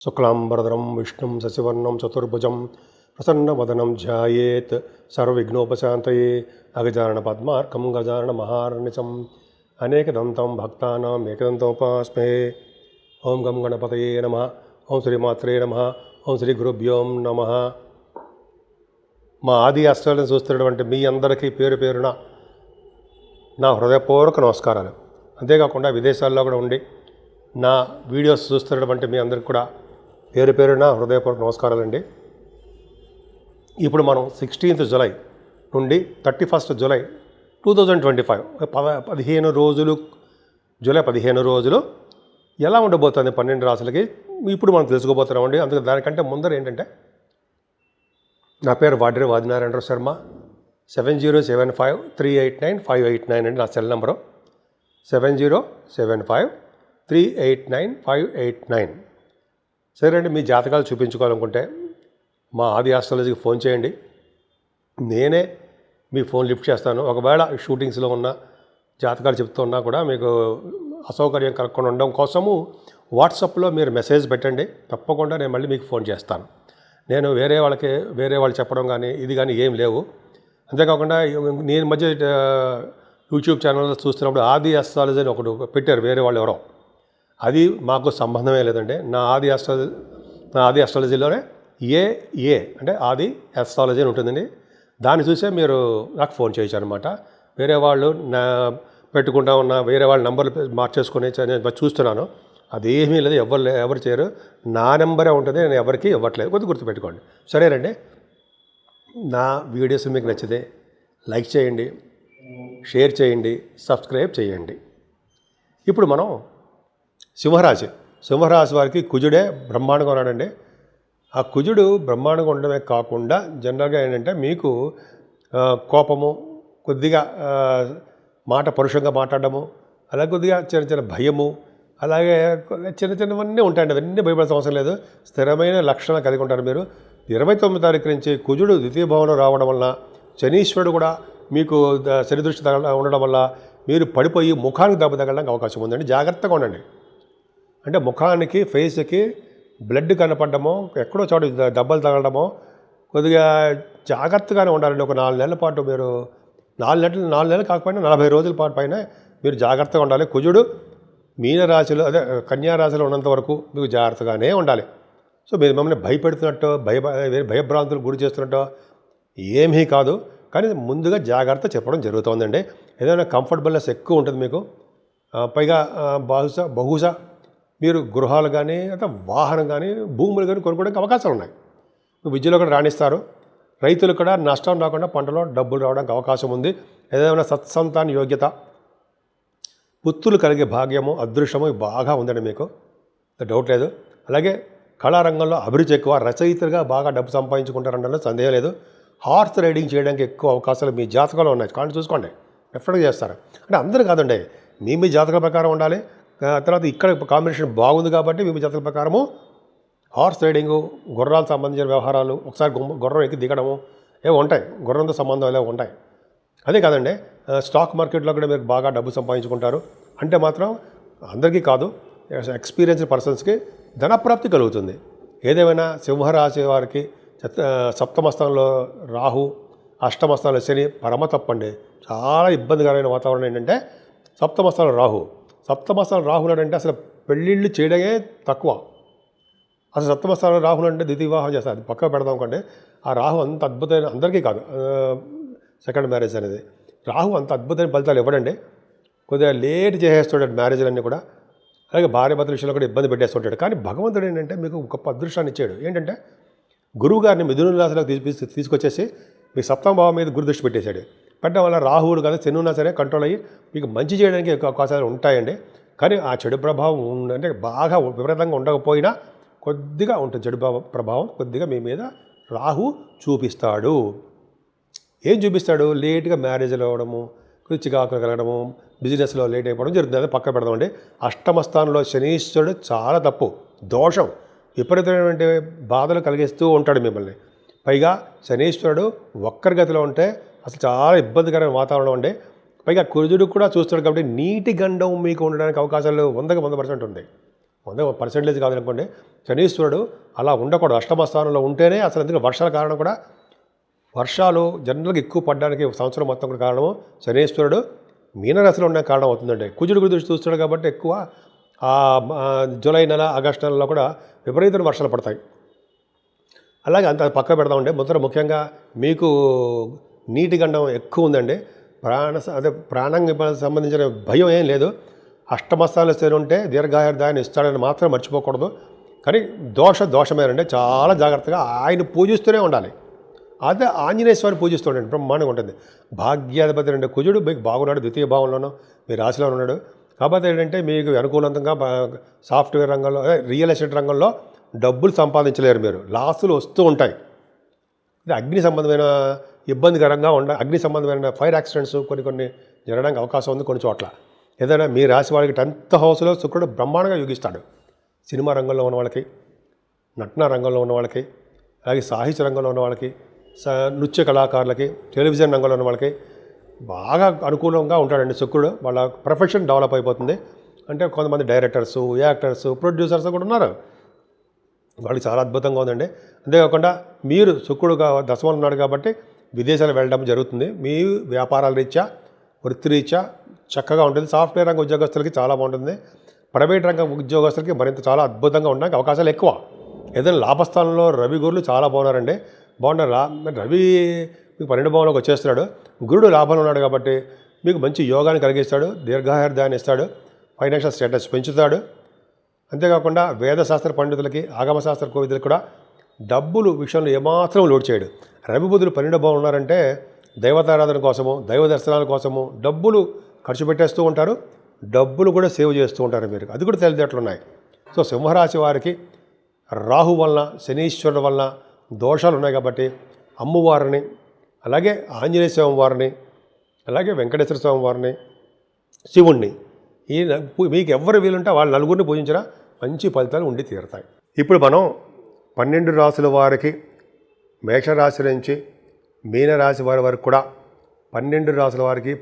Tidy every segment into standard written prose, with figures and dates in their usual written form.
శుక్లాంబరధరం విష్ణుం శశివర్ణం చతుర్భుజం ప్రసన్నవదనం ధ్యాయేత్ సర్వవిఘ్నోపశాంతయే అగజానన పద్మార్కం గజానన మహార్నిశం అనేకదంతం భక్తానాం ఏకదంతోపాస్మే. ఓం గం గణపతయే నమః. ఓం శ్రీమాత్రే నమః. ఓం శ్రీ గురుభ్యోం నమః. మా ఆది అష్టాలను చూస్తున్నటువంటి మీ అందరికీ పేరు పేరున నా హృదయపూర్వక నమస్కారాలు. అంతేకాకుండా విదేశాల్లో కూడా ఉండి నా వీడియోస్ చూస్తున్నటువంటి మీ అందరికి కూడా పేరు పేరున హృదయపూర్వక నమస్కారాలండి. ఇప్పుడు మనం 16th జూలై నుండి 31st జూలై 2025 15 రోజులు, జూలై 15 రోజులు ఎలా ఉండబోతుంది 12 రాశులకి ఇప్పుడు మనం తెలుసుకోబోతున్నామండి. అందుకే దానికంటే ముందర ఏంటంటే, నా పేరు వాడ్రే ఆదినారాయణరావు శర్మ. 7075389589 అండి నా సెల్ నెంబరు. 7075389589. సరే అండి, మీ జాతకాలు చూపించుకోవాలనుకుంటే మా ఆది ఆస్ట్రాలజీకి ఫోన్ చేయండి. నేనే మీ ఫోన్ లిఫ్ట్ చేస్తాను. ఒకవేళ షూటింగ్స్లో ఉన్న జాతకాలు చెప్తున్నా కూడా మీకు అసౌకర్యం కలగకుండా ఉండడం కోసము వాట్సాప్లో మీరు మెసేజ్ పెట్టండి. తప్పకుండా నేను మళ్ళీ మీకు ఫోన్ చేస్తాను. నేను వేరే వాళ్ళు చెప్పడం కానీ ఇది కానీ ఏం లేవు. అంతేకాకుండా నేను మధ్య యూట్యూబ్ ఛానల్లో చూస్తున్నప్పుడు ఆది ఆస్ట్రాలజీ అని ఒకటి పెట్టారు వేరే వాళ్ళు ఎవరో. అది మాకు సంబంధమే లేదండి. నా ఆది ఆస్ట్రాలజీలోనే ఏ అంటే ఆది ఆస్ట్రాలజీ అని ఉంటుందండి. దాన్ని చూసే మీరు నాకు ఫోన్ చేయొచ్చు అనమాట. వేరే వాళ్ళు నా పెట్టుకుంటా ఉన్న వేరే వాళ్ళ నెంబర్లు మార్చేసుకుని నేను చూస్తున్నాను. అదేమీ లేదు, ఎవరు చేయరు. నా నెంబరే ఉంటుంది, నేను ఎవరికి ఇవ్వట్లేదు. కొద్దిగా గుర్తుపెట్టుకోండి. సరేనండి, నా వీడియోస్ మీకు నచ్చితే లైక్ చేయండి, షేర్ చేయండి, సబ్స్క్రైబ్ చేయండి. ఇప్పుడు మనం సింహరాశి వారికి కుజుడే బ్రహ్మాండంగా ఉన్నాడండి. ఆ కుజుడు బ్రహ్మాండంగా ఉండడమే కాకుండా జనరల్గా ఏంటంటే మీకు కోపము, కొద్దిగా మాట పరుషంగా మాట్లాడడము, అలాగే కొద్దిగా చిన్న భయము, అలాగే చిన్నవన్నీ ఉంటాయండి. అవన్నీ భయపడాల్సిన అవసరం లేదు. స్థిరమైన లక్షణాలు కలిగి ఉంటారు మీరు. 29వ తారీఖు నుంచి కుజుడు ద్వితీయ భావంలో రావడం వల్ల, శనీశ్వరుడు కూడా మీకు శని దృష్టి ఉండడం వల్ల మీరు పడిపోయి ముఖానికి దెబ్బ తగలడానికి అవకాశం ఉందండి. జాగ్రత్తగా ఉండండి. అంటే ముఖానికి, ఫేస్కి బ్లడ్ కనపడమో, ఎక్కడో చోట దెబ్బలు తగలడమో, కొద్దిగా జాగ్రత్తగానే ఉండాలండి. ఒక 4 నెలల పాటు మీరు 4 నెలలు కాకపోయినా 40 రోజుల పాటు పైన మీరు జాగ్రత్తగా ఉండాలి. కుజుడు మీనరాశిలో కన్యారాశిలో ఉన్నంత వరకు మీకు జాగ్రత్తగానే ఉండాలి. సో మీరు మమ్మల్ని భయపెడుతున్నట్టు భయభ్రాంతులు గురి చేస్తున్నట్టు ఏమీ కాదు. కానీ ముందుగా జాగ్రత్త చెప్పడం జరుగుతుందండి. ఏదైనా కంఫర్టబుల్నెస్ ఎక్కువ ఉంటుంది మీకు. పైగా బహుశా మీరు గృహాలు కానీ, ಅಥವಾ వాహనం కానీ, భూములు కానీ కొనుక్కోవడానికి అవకాశాలు ఉన్నాయి. విద్యలో కూడా రాణిస్తారు. రైతులు కూడా నష్టం రాకుండా పంటలో డబ్బులు రావడానికి అవకాశం ఉంది. ఏదైనా సత్సంతాన యోగ్యత, పుత్రులు కలిగే భాగ్యము, అదృష్టము బాగా ఉందండి మీకు, డౌట్ లేదు. అలాగే కళారంగంలో అభిరుచి ఎక్కువ. రచయితలుగా బాగా డబ్బు సంపాదించుకుంటారంటే సందేహం లేదు. హార్స్ రైడింగ్ చేయడానికి ఎక్కువ అవకాశాలు మీ జాతకంలో ఉన్నాయి. కానీ చూసుకోండి, డెఫినెట్గా చేస్తారు. అంటే అందరూ కాదండి, మీ జాతకాల ప్రకారం ఉండాలి. తర్వాత ఇక్కడ కాంబినేషన్ బాగుంది కాబట్టి మీ జాతకాల ప్రకారము హార్స్ రైడింగు, గుర్రాలకు సంబంధించిన వ్యవహారాలు, ఒకసారి గుర్రం ఎక్కి దిగడము ఏమో ఉంటాయి. గుర్రంతో సంబంధం ఇలా ఉంటాయి. అదే కాదండి, స్టాక్ మార్కెట్లో కూడా మీరు బాగా డబ్బు సంపాదించుకుంటారు. అంటే మాత్రం అందరికీ కాదు, ఎక్స్పీరియన్స్డ్ పర్సన్స్కి ధనప్రాప్తి కలుగుతుంది. ఏదేమైనా సింహరాశి వారికి సప్తమ స్థానంలో రాహు, అష్టమ స్థానంలో శని పరమ తప్పండి. చాలా ఇబ్బందికరమైన వాతావరణం ఏంటంటే సప్తమ స్థానంలో రాహు అంటే అసలు పెళ్ళిళ్ళు చేయడమే తక్కువ. అసలు సప్తమ స్థానంలో రాహులు అంటే ద్వితీయ వివాహం చేస్తారు. అది పక్కన పెడదాం కంటే ఆ రాహు అంత అద్భుతమైన, అందరికీ కాదు, సెకండ్ మ్యారేజ్ అనేది రాహు అంత అద్భుతమైన ఫలితాలు ఇవ్వడండి. కొద్దిగా లేట్ చేసేస్తుంటాడు మ్యారేజ్లన్నీ కూడా. అలాగే భార్య భర్తల విషయంలో కూడా ఇబ్బంది పెట్టేస్తుంటాడు. కానీ భగవంతుడు ఏంటంటే మీకు గొప్ప అదృష్టాన్ని ఇచ్చాడు. ఏంటంటే గురువు గారిని మిథున రాశిలోకి తీసుకొచ్చేసి మీ సప్తమ భావం మీద గురు దృష్టి పెట్టేశాడు. పెట్టడం వల్ల రాహువుడు కదా శని ఉన్నా సరే కంట్రోల్ అయ్యి మీకు మంచి చేయడానికి ఎక్కువ అవకాశాలు ఉంటాయండి. కానీ ఆ చెడు ప్రభావం అంటే బాగా విపరీతంగా ఉండకపోయినా కొద్దిగా ఉంటుంది. చెడు ప్రభావం కొద్దిగా మీ మీద రాహు చూపిస్తాడు. ఏం చూపిస్తాడు? లేట్గా మ్యారేజ్లు అవ్వడము, చికాకులు కలగడము, బిజినెస్లో లేట్ అయిపోవడం జరుగుతుంది. అదే పక్క పెడదామండి. అష్టమ స్థానంలో శనీశ్వరుడు చాలా తప్పు, దోషం, విపరీతమైనటువంటి బాధలు కలిగిస్తూ ఉంటాడు మిమ్మల్ని. పైగా శనీశ్వరుడు వక్ర గతిలో ఉంటే అసలు చాలా ఇబ్బందికరమైన వాతావరణం ఉండే. పైగా కుజుడు కూడా చూస్తాడు కాబట్టి నీటి గండం మీకు ఉండడానికి అవకాశాలు 100% ఉంది. 100% కాదనుకోండి. శనీశ్వరుడు అలా ఉండకూడదు. అష్టమ స్థానంలో ఉంటేనే అసలు ఎందుకంటే వర్షాల కారణం కూడా వర్షాలు జనరల్గా ఎక్కువ పడడానికి సంవత్సరం మొత్తం కూడా కారణము శనీశ్వరుడు మీనరాశిలో ఉన్న కారణం అవుతుందండి. కుజుడు గురించి చూస్తాడు కాబట్టి ఎక్కువ జూలై నెల ఆగస్టు నెలలో కూడా విపరీతమైన వర్షాలు పడతాయి. అలాగే అంత పక్క పెడదామండి. ముఖ్యంగా మీకు నీటి గండం ఎక్కువ ఉందండి. ప్రాణానికి సంబంధించిన భయం ఏం లేదు. అష్టమస్థానాలు స్థిరం ఉంటే దీర్ఘాయుర్దాయాన్ని ఇస్తాడని మాత్రం మర్చిపోకూడదు. కానీ దోషమేనండి. చాలా జాగ్రత్తగా ఆయన పూజిస్తూనే ఉండాలి. అదే ఆంజనేయ స్వామిని పూజిస్తుండండి, బ్రహ్మాండంగా ఉంటుంది. భాగ్యాధిపతి అంటే కుజుడు మీకు బాగున్నాడు, ద్వితీయ భావంలోనూ మీ రాశిలో ఉన్నాడు. కాకపోతే ఏంటంటే మీకు అనుకూలంగా సాఫ్ట్వేర్ రంగంలో రియల్ ఎస్టేట్ రంగంలో డబ్బులు సంపాదించలేరు మీరు. లాసులు వస్తూ ఉంటాయి. ఇది అగ్ని సంబంధమైన ఇబ్బందికరంగా అగ్ని సంబంధమైన ఫైర్ యాక్సిడెంట్స్ కొన్ని జరగడానికి అవకాశం ఉంది కొన్ని చోట్ల. ఏదైనా మీ రాశి వాళ్ళకి 10th హౌస్లో శుక్రుడు బ్రహ్మాండంగా యోగిస్తాడు. సినిమా రంగంలో ఉన్న వాళ్ళకి, నటన రంగంలో ఉన్న వాళ్ళకి, అలాగే సాహిత్య రంగంలో ఉన్న వాళ్ళకి, నృత్య కళాకారులకి, టెలివిజన్ రంగంలో ఉన్న వాళ్ళకి బాగా అనుకూలంగా ఉంటాడండి శుక్రుడు. వాళ్ళ ప్రొఫెషన్ డెవలప్ అయిపోతుంది. అంటే కొంతమంది డైరెక్టర్సు, యాక్టర్సు, ప్రొడ్యూసర్స్ కూడా ఉన్నారు. వాళ్ళకి చాలా అద్భుతంగా ఉందండి. అంతేకాకుండా మీరు శుక్రుడు దశమంలో ఉన్నాడు కాబట్టి విదేశాలు వెళ్ళడం జరుగుతుంది. మీ వ్యాపారాల రీత్యా, వృత్తిరీత్యా చక్కగా ఉంటుంది. సాఫ్ట్వేర్ రంగ ఉద్యోగస్తులకి చాలా బాగుంటుంది. ప్రైవేట్ రంగ ఉద్యోగస్తులకి మరింత చాలా అద్భుతంగా ఉండడానికి అవకాశాలు ఎక్కువ. ఏదైనా లాభస్థానంలో రవి గురులు చాలా బాగున్నారండి. బాగున్నారు. రవి మీకు 12 భావంలోకి వచ్చేస్తున్నాడు. గురుడు లాభంలో ఉన్నాడు కాబట్టి మీకు మంచి యోగాన్ని కలిగిస్తాడు, దీర్ఘాయుర్దాయాన్ని ఇస్తాడు, ఫైనాన్షియల్ స్టేటస్ పెంచుతాడు. అంతేకాకుండా వేదశాస్త్ర పండితులకి, ఆగమశాస్త్ర కోవిదులకు కూడా డబ్బులు విషయంలో ఏమాత్రం లోటు చేయడు. రవి బుధులు 12 భావం ఉన్నారంటే దైవతారాధన కోసము, దైవ దర్శనాల కోసము డబ్బులు ఖర్చు పెట్టేస్తూ ఉంటారు. డబ్బులు కూడా సేవ్ చేస్తూ ఉంటారు మీరు. అది కూడా తెలియదేట్లున్నాయి. సో సింహరాశి వారికి రాహు వలన, శనీశ్వరుడు వలన దోషాలు ఉన్నాయి కాబట్టి అమ్మవారిని, అలాగే ఆంజనేయ స్వామి వారిని, అలాగే వెంకటేశ్వర స్వామి వారిని, శివుణ్ణి మీకు ఎవరు వీలుంటే వాళ్ళు నలుగురిని పూజించినా మంచి ఫలితాలు ఉండి తీరుతాయి. ఇప్పుడు మనం 12 రాశుల వారికి మేషరాశి నుంచి మీనరాశి వారి వరకు కూడా 12 రాశుల వారికి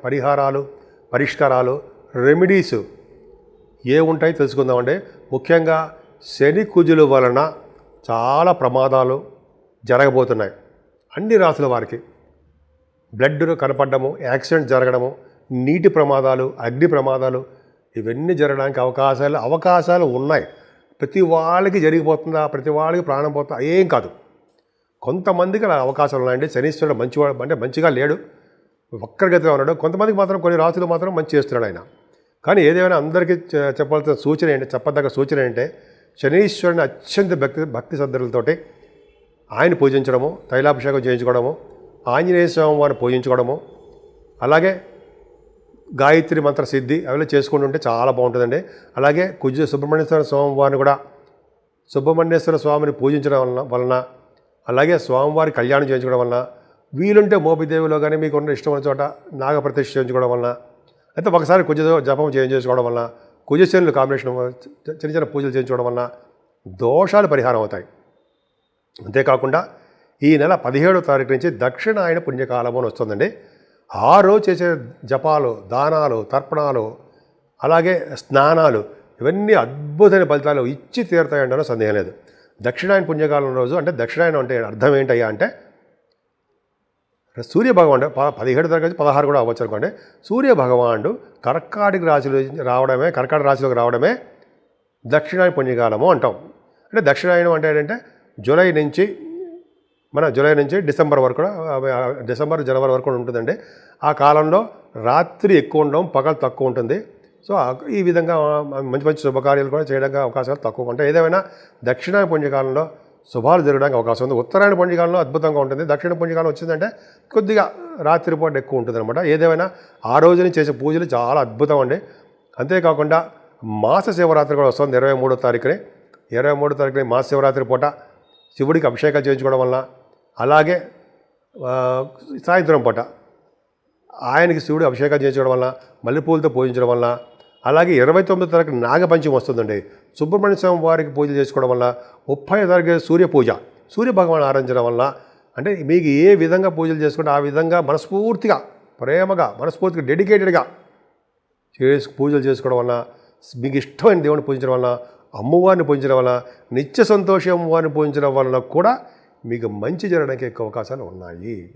పరిహారాలు, పరిష్కారాలు, రెమెడీస్ ఏ ఉంటాయి తెలుసుకుందామండి. ముఖ్యంగా శని కుజుల వలన చాలా ప్రమాదాలు జరగబోతున్నాయి. అన్ని రాశుల వారికి బ్లడ్ కనపడము, యాక్సిడెంట్ జరగడము, నీటి ప్రమాదాలు, అగ్ని ప్రమాదాలు ఇవన్నీ జరగడానికి అవకాశాలు ఉన్నాయి. ప్రతి వాళ్ళకి జరిగిపోతుందా, ప్రతి వాళ్ళకి ప్రాణం పోతుందా ఏం కాదు. కొంతమందికి అలా అవకాశాలు ఉన్నాయండి. శనీశ్వరుడు మంచివాడు అంటే మంచిగా లేడు, వక్రగతిలో ఉన్నాడు. కొంతమందికి మాత్రం కొన్ని రాశులు మాత్రం మంచి చేస్తున్నాడు ఆయన. కానీ ఏదేమైనా అందరికీ చెప్పాల్సిన సూచన ఏంటి, చెప్పదగ్గ సూచన ఏంటంటే శనీశ్వరుని అత్యంత భక్తి శ్రద్ధలతోటి ఆయన పూజించడము, తైలాభిషేకం చేయించుకోవడము, ఆంజనేయ స్వామి వారిని పూజించుకోవడము, అలాగే గాయత్రి మంత్ర సిద్ధి అవి చేసుకుంటుంటే చాలా బాగుంటుందండి. అలాగే సుబ్రహ్మణ్యేశ్వర స్వామి వారిని కూడా సుబ్రహ్మణ్యేశ్వర స్వామిని పూజించడం వలన, అలాగే స్వామివారి కళ్యాణం చేయించుకోవడం వలన, వీలుంటే మోపిదేవిలో కానీ మీకు ఉన్న ఇష్టమైన చోట నాగప్రతిష్ఠ చేయించుకోవడం వలన, అయితే ఒకసారి జపం చేయించుకోవడం వలన, కుజశనులు కాంబినేషన్ చిన్న పూజలు చేయించుకోవడం వలన దోషాలు పరిహారం అవుతాయి. అంతేకాకుండా ఈ నెల 17వ తారీఖు నుంచి దక్షిణాయన పుణ్యకాలం అని వస్తుందండి. ఆ రోజు చేసే జపాలు, దానాలు, తర్పణాలు, అలాగే స్నానాలు ఇవన్నీ అద్భుతమైన ఫలితాలు ఇచ్చి తీరుతాయంటే సందేహం లేదు. దక్షిణాయన పుణ్యకాలం రోజు అంటే దక్షిణాయనం అంటే అర్థం ఏంటయ్యా అంటే సూర్యభగవానుడు 17 తారీఖు 16 కూడా అవ్వచ్చు అనుకోండి. సూర్యభగవానుడు కర్కాటక రాశిలోకి రావడమే దక్షిణాయన పుణ్యకాలము అంటాం. అంటే దక్షిణాయనం అంటే ఏంటంటే జూలై నుంచి డిసెంబర్ వరకు కూడా, డిసెంబర్ జనవరి వరకు ఉంటుందండి. ఆ కాలంలో రాత్రి ఎక్కువ ఉండడం, పగలు తక్కువ ఉంటుంది. సో ఈ విధంగా మంచి శుభకార్యాలు కూడా చేయడానికి అవకాశాలు తక్కువ ఉంటాయి. ఏదేమైనా దక్షిణాయన పుణ్యకాలంలో శుభాలు జరగడానికి అవకాశం ఉంది. ఉత్తరాయణ పుణ్యకాలంలో అద్భుతంగా ఉంటుంది. దక్షిణ పుణ్యకాలం వచ్చిందంటే కొద్దిగా రాత్రిపూట ఎక్కువ ఉంటుంది అనమాట. ఏదేమైనా ఆ రోజుని చేసే పూజలు చాలా అద్భుతం అండి. అంతేకాకుండా మాస శివరాత్రి కూడా వస్తుంది 23వ తారీఖుని. 23వ తారీఖుని మాస శివరాత్రి పూట శివుడికి అభిషేకాలు చేయించుకోవడం వల్ల, అలాగే సాయంత్రం పూట ఆయనకి శివుడు అభిషేకాలు చేయించడం వల్ల, మల్లెపూలతో పూజించడం వల్ల, అలాగే 29వ తారీఖు నాగపంచమి వస్తుందండి. సుబ్రహ్మణ్య స్వామి వారికి పూజలు చేసుకోవడం వల్ల, 30వ తారీఖు సూర్య పూజ, సూర్యభగవాన్ ఆరాధించడం వల్ల, అంటే మీకు ఏ విధంగా పూజలు చేసుకుంటే ఆ విధంగా మనస్ఫూర్తిగా, ప్రేమగా, మనస్ఫూర్తిగా, డెడికేటెడ్గా పూజలు చేసుకోవడం వల్ల మీకు ఇష్టమైన దేవుని పూజించడం వలన, అమ్మవారిని పూజించడం వలన, నిత్య సంతోషం అమ్మవారిని పూజించడం వలన కూడా మీకు మంచి జరగడానికి ఎక్కువ అవకాశాలు ఉన్నాయి.